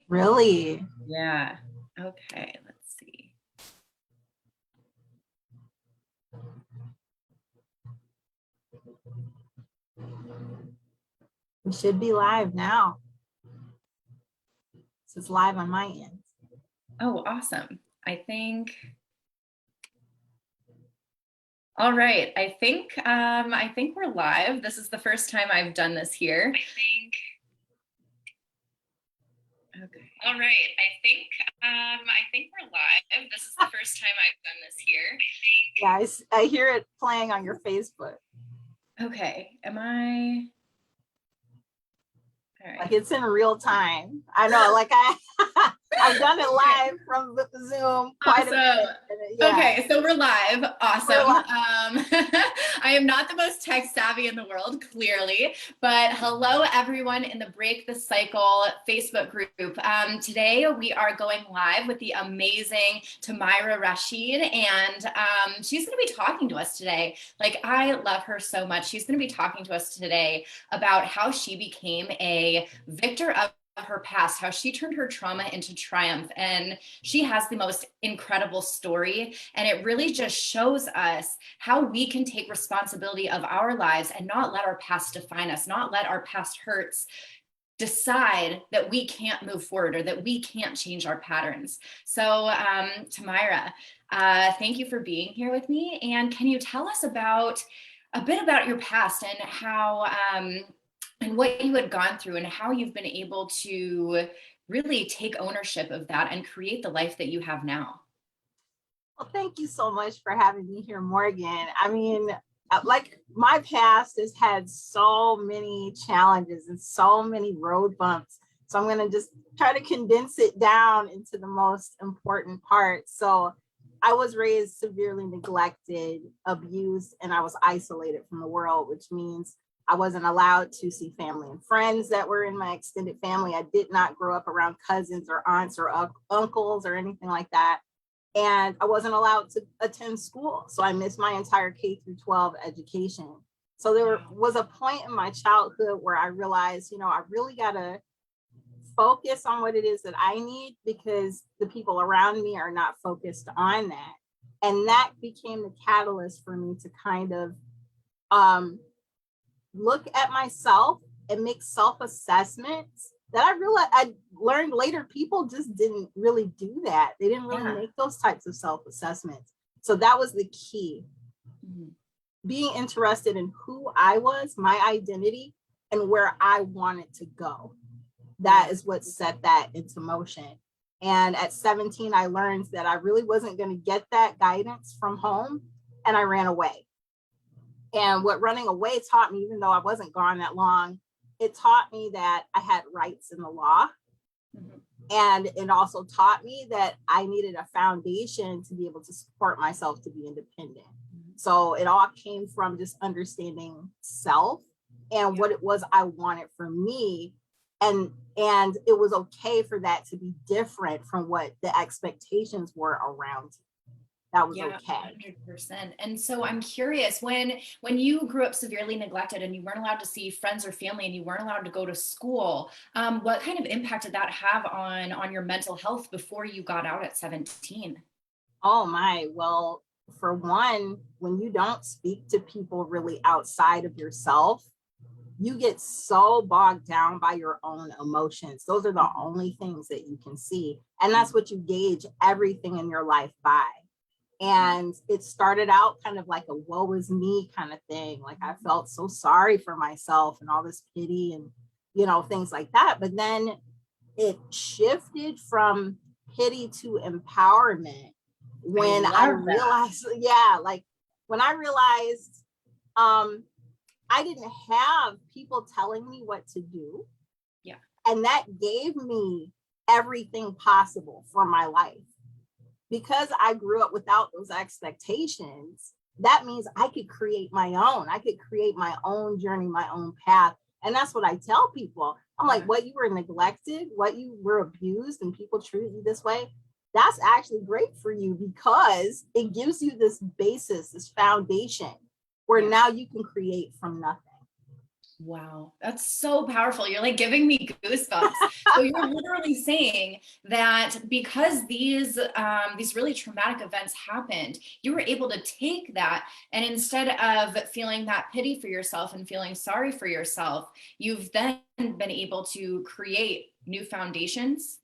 Really? Yeah. Okay, let's see. We should be live now. This is live on my end. Oh, awesome. All right. I think we're live. This is the first time I've done this here. Okay. All right. I think we're live. This is the first time I've done this here. Guys, I hear it playing on your Facebook. Okay. Am I? All right. Like it's in real time. I know, like I've done it live from Zoom quite a bit. Yeah. Okay, so we're live. Awesome. We're live. I am not the most tech savvy in the world, clearly, but hello everyone in the Break the Cycle Facebook group. Today we are going live with the amazing Tamara Rasheed, and she's going to be talking to us today. Like, I love her so much. She's going to be talking to us today about how she became a victor of her past, how she turned her trauma into triumph. And she has the most incredible story. And it really just shows us how we can take responsibility of our lives and not let our past define us, not let our past hurts decide that we can't move forward or that we can't change our patterns. So Tamara, thank you for being here with me. And can you tell us a bit about your past and how and what you had gone through and how you've been able to really take ownership of that and create the life that you have now? Well, thank you so much for having me here, Morgan. I mean, like my past has had so many challenges and so many road bumps. So I'm going to just try to condense it down into the most important parts. So I was raised severely neglected, abused, and I was isolated from the world, which means I wasn't allowed to see family and friends that were in my extended family. I did not grow up around cousins or aunts or uncles or anything like that. And I wasn't allowed to attend school. So I missed my entire K through 12 education. So there was a point in my childhood where I realized, I really got to focus on what it is that I need because the people around me are not focused on that. And that became the catalyst for me to kind of look at myself and make self-assessments that I learned later people just didn't really do that. They didn't really make those types of self-assessments. So that was the key. Mm-hmm. Being interested in who I was, my identity, and where I wanted to go. That is what set that into motion. And at 17, I learned that I really wasn't going to get that guidance from home, and I ran away. And what running away taught me, even though I wasn't gone that long, it taught me that I had rights in the law. Mm-hmm. And it also taught me that I needed a foundation to be able to support myself to be independent. Mm-hmm. So it all came from just understanding self and what it was I wanted for me. And it was okay for that to be different from what the expectations were around me. That was okay. 100%. And so I'm curious, when you grew up severely neglected and you weren't allowed to see friends or family and you weren't allowed to go to school, what kind of impact did that have on your mental health before you got out at 17? Oh my, well, for one, when you don't speak to people really outside of yourself, you get so bogged down by your own emotions. Those are the only things that you can see. And that's what you gauge everything in your life by. And it started out kind of like a woe is me kind of thing. Like I felt so sorry for myself and all this pity and, things like that. But then it shifted from pity to empowerment when I realized, when I realized I didn't have people telling me what to do. Yeah. And that gave me everything possible for my life. Because I grew up without those expectations, that means I could create my own. I could create my own journey, my own path. And that's what I tell people. I'm like, what you were neglected, what you were abused, and people treated you this way, that's actually great for you because it gives you this basis, this foundation where now you can create from nothing. Wow, that's so powerful. You're like giving me goosebumps. So you're literally saying that because these really traumatic events happened, you were able to take that, and instead of feeling that pity for yourself and feeling sorry for yourself, you've then been able to create new foundations.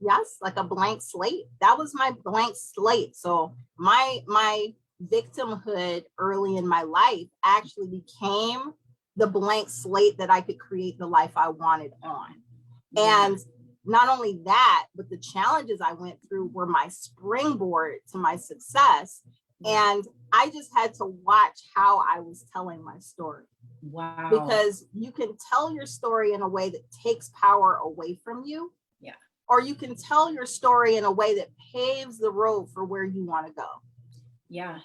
Yes, like a blank slate. That was my blank slate. So my victimhood early in my life actually became the blank slate that I could create the life I wanted on. Yeah. And not only that, but the challenges I went through were my springboard to my success. Yeah. And I just had to watch how I was telling my story, Wow. because you can tell your story in a way that takes power away from you, Yeah. or you can tell your story in a way that paves the road for where you want to go. Yeah.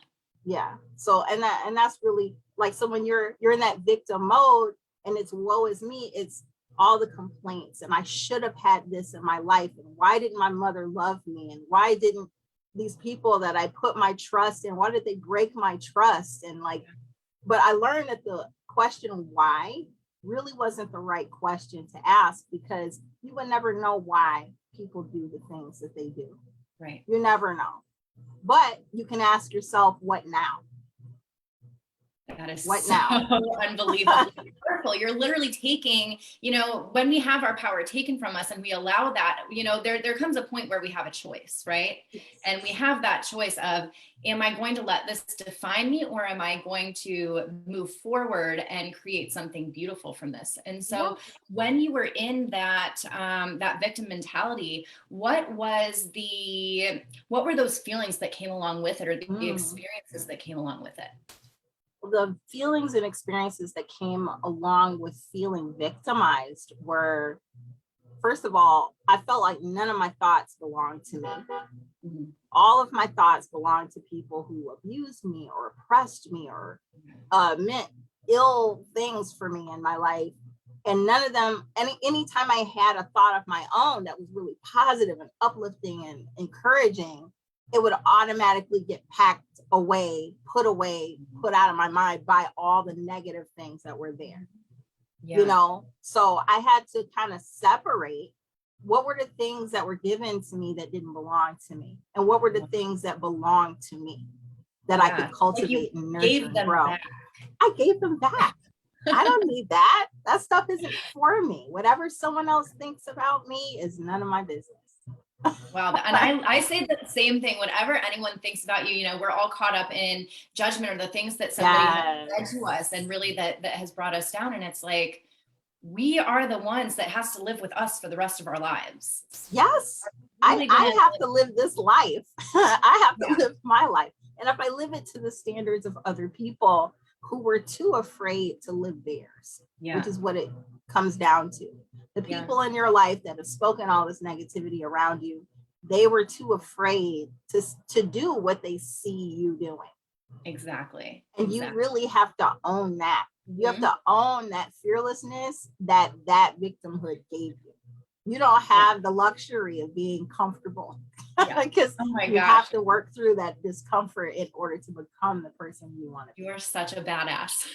Yeah. So and that's really like, so when you're in that victim mode and it's woe is me, it's all the complaints and I should have had this in my life, and why didn't my mother love me, and why didn't these people that I put my trust in, why did they break my trust, and like, but I learned that the question why really wasn't the right question to ask, because you would never know why people do the things that they do. Right. You never know. But you can ask yourself, what now? That is What so now? unbelievably powerful. You're literally taking, when we have our power taken from us and we allow that, there comes a point where we have a choice, right? And we have that choice of, am I going to let this define me, or am I going to move forward and create something beautiful from this? And so Yeah. when you were in that victim mentality, what were those feelings that came along with it, or the experiences that came along with it? The feelings and experiences that came along with feeling victimized were, first of all, I felt like none of my thoughts belonged to me. Mhm. All of my thoughts belonged to people who abused me or oppressed me or meant ill things for me in my life. And none of them, anytime I had a thought of my own that was really positive and uplifting and encouraging, it would automatically get packed away, put out of my mind by all the negative things that were there. Yeah. So I had to kind of separate what were the things that were given to me that didn't belong to me, and what were the things that belonged to me that I Yeah. could Like you cultivate and nurture gave and them grow. back. I gave them back. I don't need that. That stuff isn't for me. Whatever someone else thinks about me is none of my business. Wow. And I say the same thing. Whatever anyone thinks about you, we're all caught up in judgment or the things that somebody has said to us, and really that has brought us down. And it's like, we are the ones that has to live with us for the rest of our lives. Yes. Really I have to live this life. I have to live my life. And if I live it to the standards of other people who were too afraid to live theirs, which is what it comes down to. The people in your life that have spoken all this negativity around you, they were too afraid to do what they see you doing. Exactly. And you really have to own that. You have to own that fearlessness that victimhood gave you. You don't have the luxury of being comfortable, because you have to work through that discomfort in order to become the person you want to be. You are such a badass.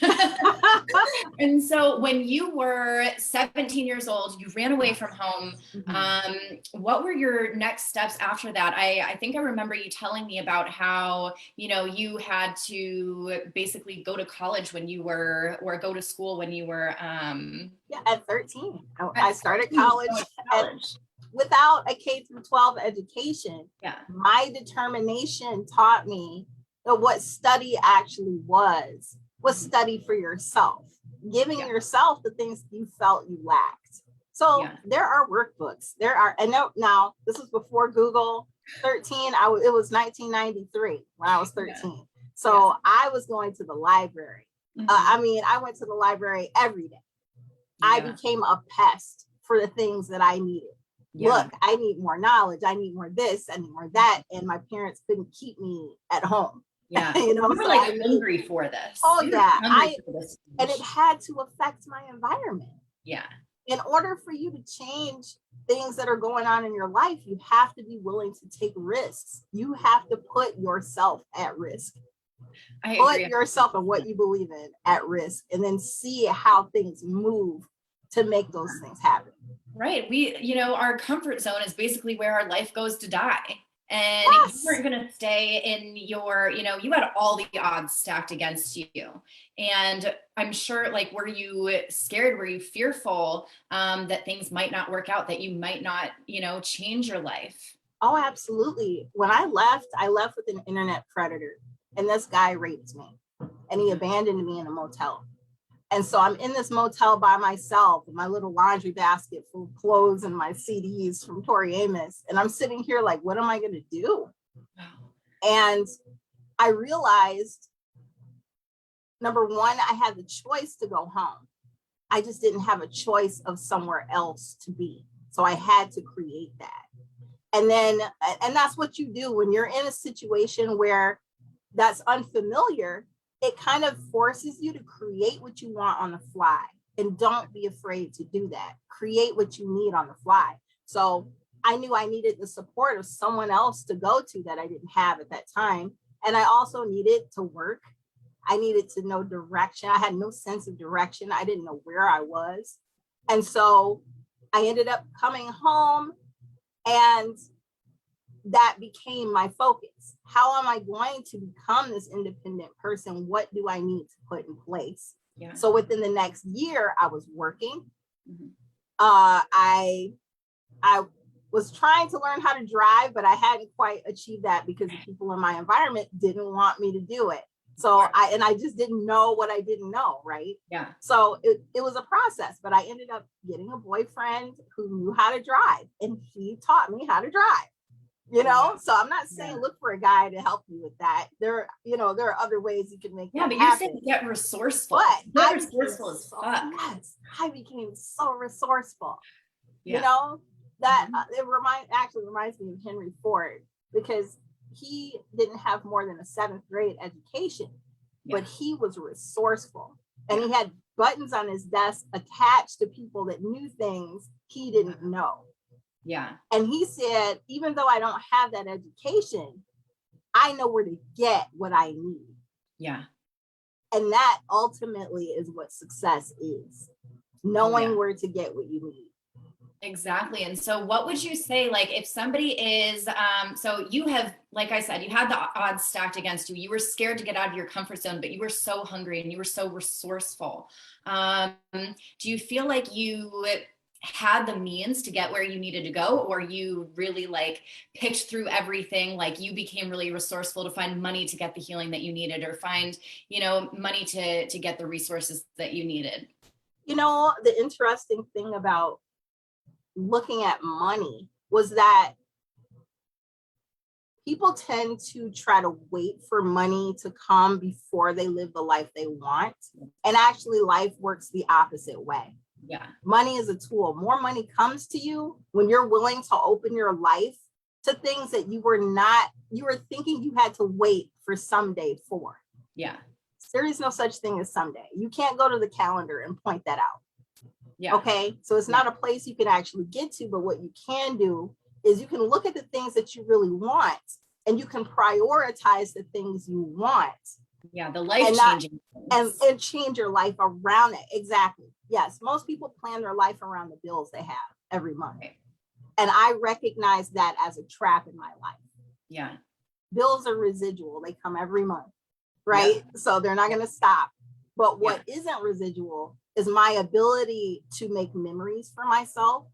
And so when you were 17 years old, you ran away from home. What were your next steps after that? I think I remember you telling me about how, you had to basically go to college when you were, or go to school when you were. At 13. I started college. Without a K through 12 education. My determination taught me that what study actually was study for yourself, giving yourself the things you felt you lacked. So there are workbooks. And now this was before Google. 13, it was 1993 when I was 13. So I was going to the library. I went to the library every day. I became a pest for the things that I needed. Look, I need more knowledge. I need more this. I need more that. And my parents couldn't keep me at home. You were like hungry for this. Oh, and it had to affect my environment. In order for you to change things that are going on in your life, you have to be willing to take risks. You have to put yourself at risk. I Put agree. yourself and what you believe in at risk, and then see how things move to make those things happen. Right. Our comfort zone is basically where our life goes to die. And Yes. you weren't going to stay in you had all the odds stacked against you. And I'm sure, like, were you scared? Were you fearful that things might not work out, that you might not, change your life? Oh, absolutely. When I left with an internet predator, and this guy raped me, and he abandoned me in a motel. And so I'm in this motel by myself with my little laundry basket full of clothes and my CDs from Tori Amos. And I'm sitting here like, what am I going to do? And I realized, number one, I had the choice to go home. I just didn't have a choice of somewhere else to be. So I had to create that. And that's what you do when you're in a situation where that's unfamiliar. It kind of forces you to create what you want on the fly, and don't be afraid to do that. Create what you need on the fly. So I knew I needed the support of someone else to go to that I didn't have at that time. And I also needed to work. I needed to know direction. I had no sense of direction. I didn't know where I was. And so I ended up coming home, and that became my focus. How am I going to become this independent person? What do I need to put in place? Yeah. So within the next year, I was working. Mm-hmm. I was trying to learn how to drive, but I hadn't quite achieved that because the people in my environment didn't want me to do it. So I just didn't know what I didn't know, right? Yeah. So it was a process, but I ended up getting a boyfriend who knew how to drive, and he taught me how to drive. So I'm not saying look for a guy to help you with that. There are other ways you can make that happen. But you're saying get resourceful. But get resourceful as fuck. Yes, I became so resourceful. Yeah. That it reminds me of Henry Ford, because he didn't have more than a 7th grade education, but he was resourceful, and he had buttons on his desk attached to people that knew things he didn't know. Yeah. And he said, even though I don't have that education, I know where to get what I need. Yeah. And that ultimately is what success is. Knowing where to get what you need. Exactly. And so what would you say, like, if somebody is, so you have, like I said, you had the odds stacked against you. You were scared to get out of your comfort zone, but you were so hungry and you were so resourceful. Do you feel like you had the means to get where you needed to go, or you really like picked through everything? Like, you became really resourceful to find money to get the healing that you needed, or find, money to get the resources that you needed? The interesting thing about looking at money was that people tend to try to wait for money to come before they live the life they want. And actually, life works the opposite way. Yeah. Money is a tool. More money comes to you when you're willing to open your life to things that you were thinking you had to wait for someday for. Yeah. There is no such thing as someday. You can't go to the calendar and point that out. Yeah. Okay. So it's not a place you can actually get to, but what you can do is you can look at the things that you really want, and you can prioritize the things you want. Yeah. The life-changing and change your life around it. Exactly. Yes. Most people plan their life around the bills they have every month. Right. And I recognize that as a trap in my life. Yeah. Bills are residual. They come every month. Right. Yeah. So they're not going to stop. But what isn't residual is my ability to make memories for myself.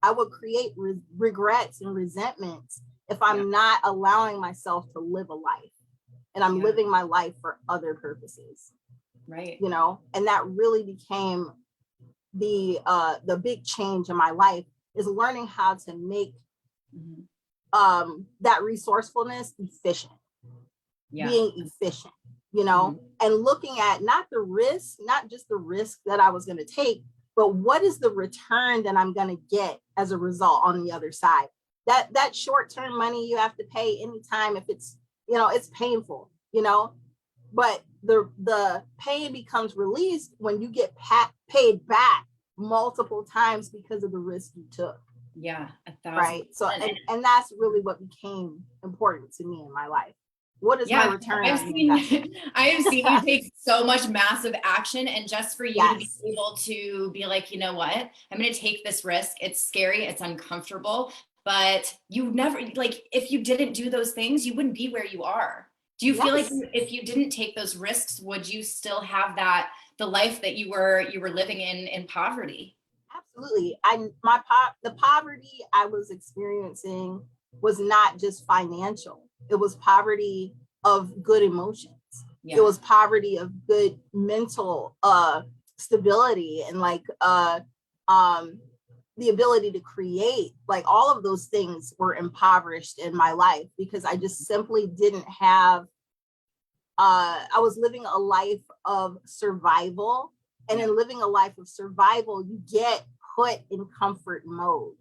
I would create regrets and resentments if I'm not allowing myself to live a life, and I'm living my life for other purposes. Right. And that really became the big change in my life, is learning how to make that resourcefulness efficient. Being efficient, and looking at not just the risk that I was going to take, but what is the return that I'm going to get as a result on the other side. That short-term money you have to pay anytime, if it's, it's painful, but the pain becomes released when you get paid back multiple times because of the risk you took. Yeah, 1,000%. Right. So, and that's really what became important to me in my life. What is my Yeah, return I've on the seen investment? I have seen you take so much massive action, and just for you to be Yes, able to be like, you know what, I'm going to take this risk. It's scary, it's uncomfortable, but you never, like, if you didn't do those things, you wouldn't be where you are. Do you feel like yes, if you didn't take those risks, would you still have that the life that you were living in poverty? absolutely. The poverty I was experiencing was not just financial. It was poverty of good emotions. It Yeah. was poverty of good mental stability and um the ability to create. Like all of those things were impoverished in my life because I just simply didn't have I was living a life of survival. And Yeah. in living a life of survival, you get put in comfort mode.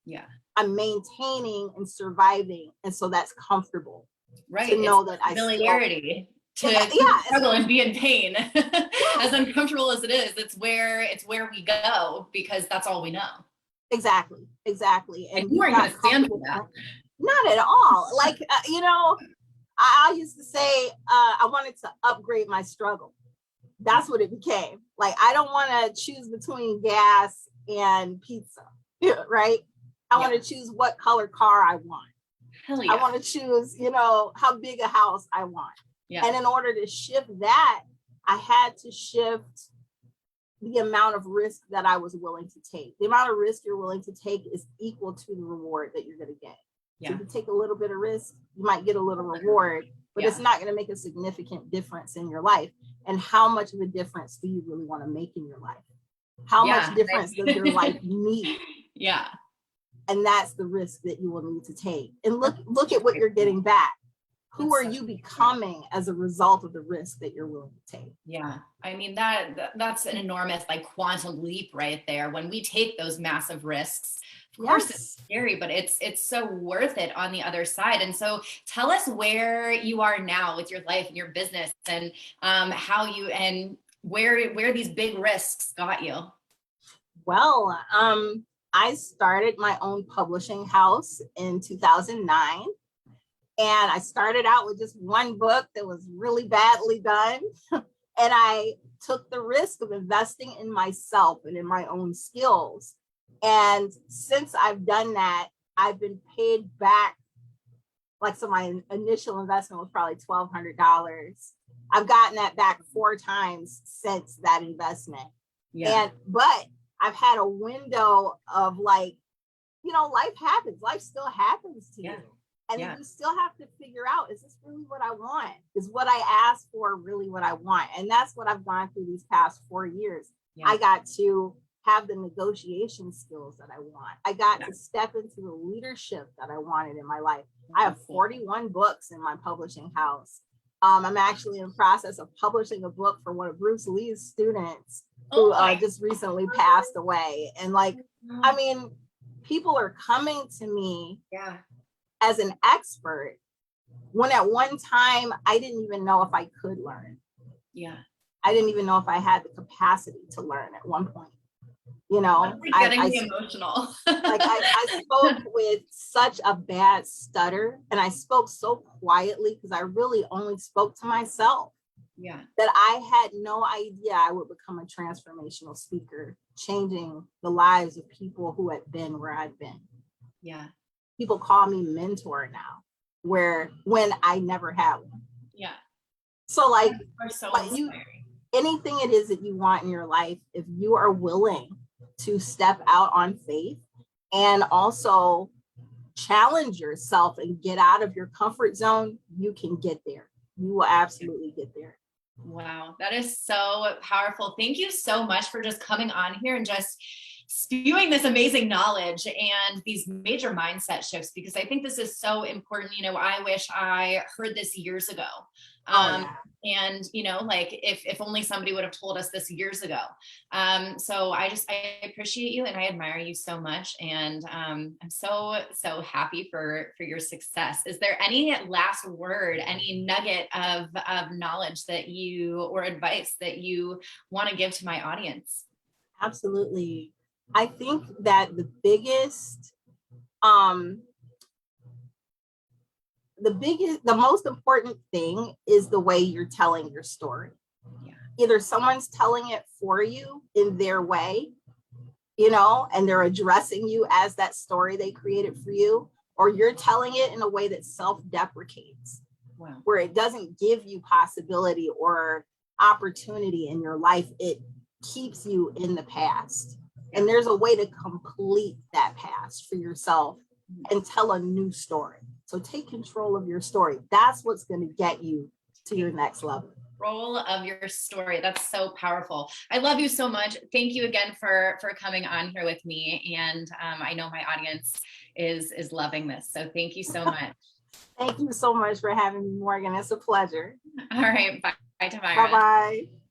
Yeah. I'm maintaining and surviving. And so that's comfortable to Right. It's know that I still, familiarity to yeah, struggle and be in pain. As yes, uncomfortable as it is, it's where we go because that's all we know. exactly, exactly. And And you you've weren't going got to stand for comfortable, that. not at all. Like, I used to say I wanted to upgrade my struggle. That's what it became. Like, I don't want to choose between gas and pizza, right? I want Yeah. to choose what color car I want. Hell I yeah. want to choose, how big a house I want. Yeah. And in order to shift that, I had to shift the amount of risk that I was willing to take. The amount of risk you're willing to take is equal to the reward that you're going to get. So Yeah. if you take a little bit of risk, you might get a little reward, but it's Yeah. not going to make a significant difference in your life. And how much of a difference do you really want to make in your life? How much Yeah. difference does your life need? Yeah. And that's the risk that you will need to take. And That's look such a at what great you're point. getting back. Who That's are such you a great point. becoming as a result of the risk that you're willing to take? Yeah. I mean, that's an enormous like quantum leap right there. When we take those massive risks, of course it's Yes. scary, but it's so worth it on the other side. And so tell us where you are now with your life and your business, and how you and where these big risks got you. Well, I started my own publishing house in 2009. And I started out with just one book that was really badly done. And I took the risk of investing in myself and in my own skills. And since I've done that, I've been paid back. Like, so my initial investment was probably $1,200. I've gotten that back 4 times since that investment. Yeah. But I've had a window of like, life happens. Life still happens to Yeah. you. And Yeah. you still have to figure out, is this really what I want? Is what I asked for really what I want? And that's what I've gone through these past 4 years. Yeah. I got to have the negotiation skills that I want. I got Yeah. to step into the leadership that I wanted in my life. I have 41 books in my publishing house. I'm actually in the process of publishing a book for one of Bruce Lee's students who just recently passed away. And like, I mean, people are coming to me Yeah. as an expert when at one time I didn't even know if I could learn. Yeah. I didn't even know if I had the capacity to learn at one point. Getting me emotional. I spoke with such a bad stutter, and I spoke so quietly because I really only spoke to myself. Yeah. That I had no idea I would become a transformational speaker, changing the lives of people who had been where I've been. Yeah. People call me mentor now, when I never had one. Yeah. So like, So anything it is that you want in your life, if you are willing to step out on faith and also challenge yourself and get out of your comfort zone, you can get there. You will absolutely get there. Wow, that is so powerful. Thank you so much for just coming on here and just spewing this amazing knowledge and these major mindset shifts, because I think this is so important. I wish I heard this years ago. And like if only somebody would have told us this years ago. So I appreciate you and I admire you so much. And I'm so happy for your success. Is there any last word, any nugget of knowledge or advice that you want to give to my audience? Absolutely. I think that the biggest the most important thing is the way you're telling your story. Yeah. Either someone's telling it for you in their way, you know, and they're addressing you as that story they created for you, or you're telling it in a way that self-deprecates, Wow. where it doesn't give you possibility or opportunity in your life. It keeps you in the past. And there's a way to complete that past for yourself and tell a new story. So take control of your story. That's what's going to get you to your next level. Role of your story. That's so powerful. I love you so much. Thank you again for coming on here with me. And I know my audience is loving this. So thank you so much. Thank you so much for having me, Morgan. It's a pleasure. All right. Bye, Tamara. Bye-bye.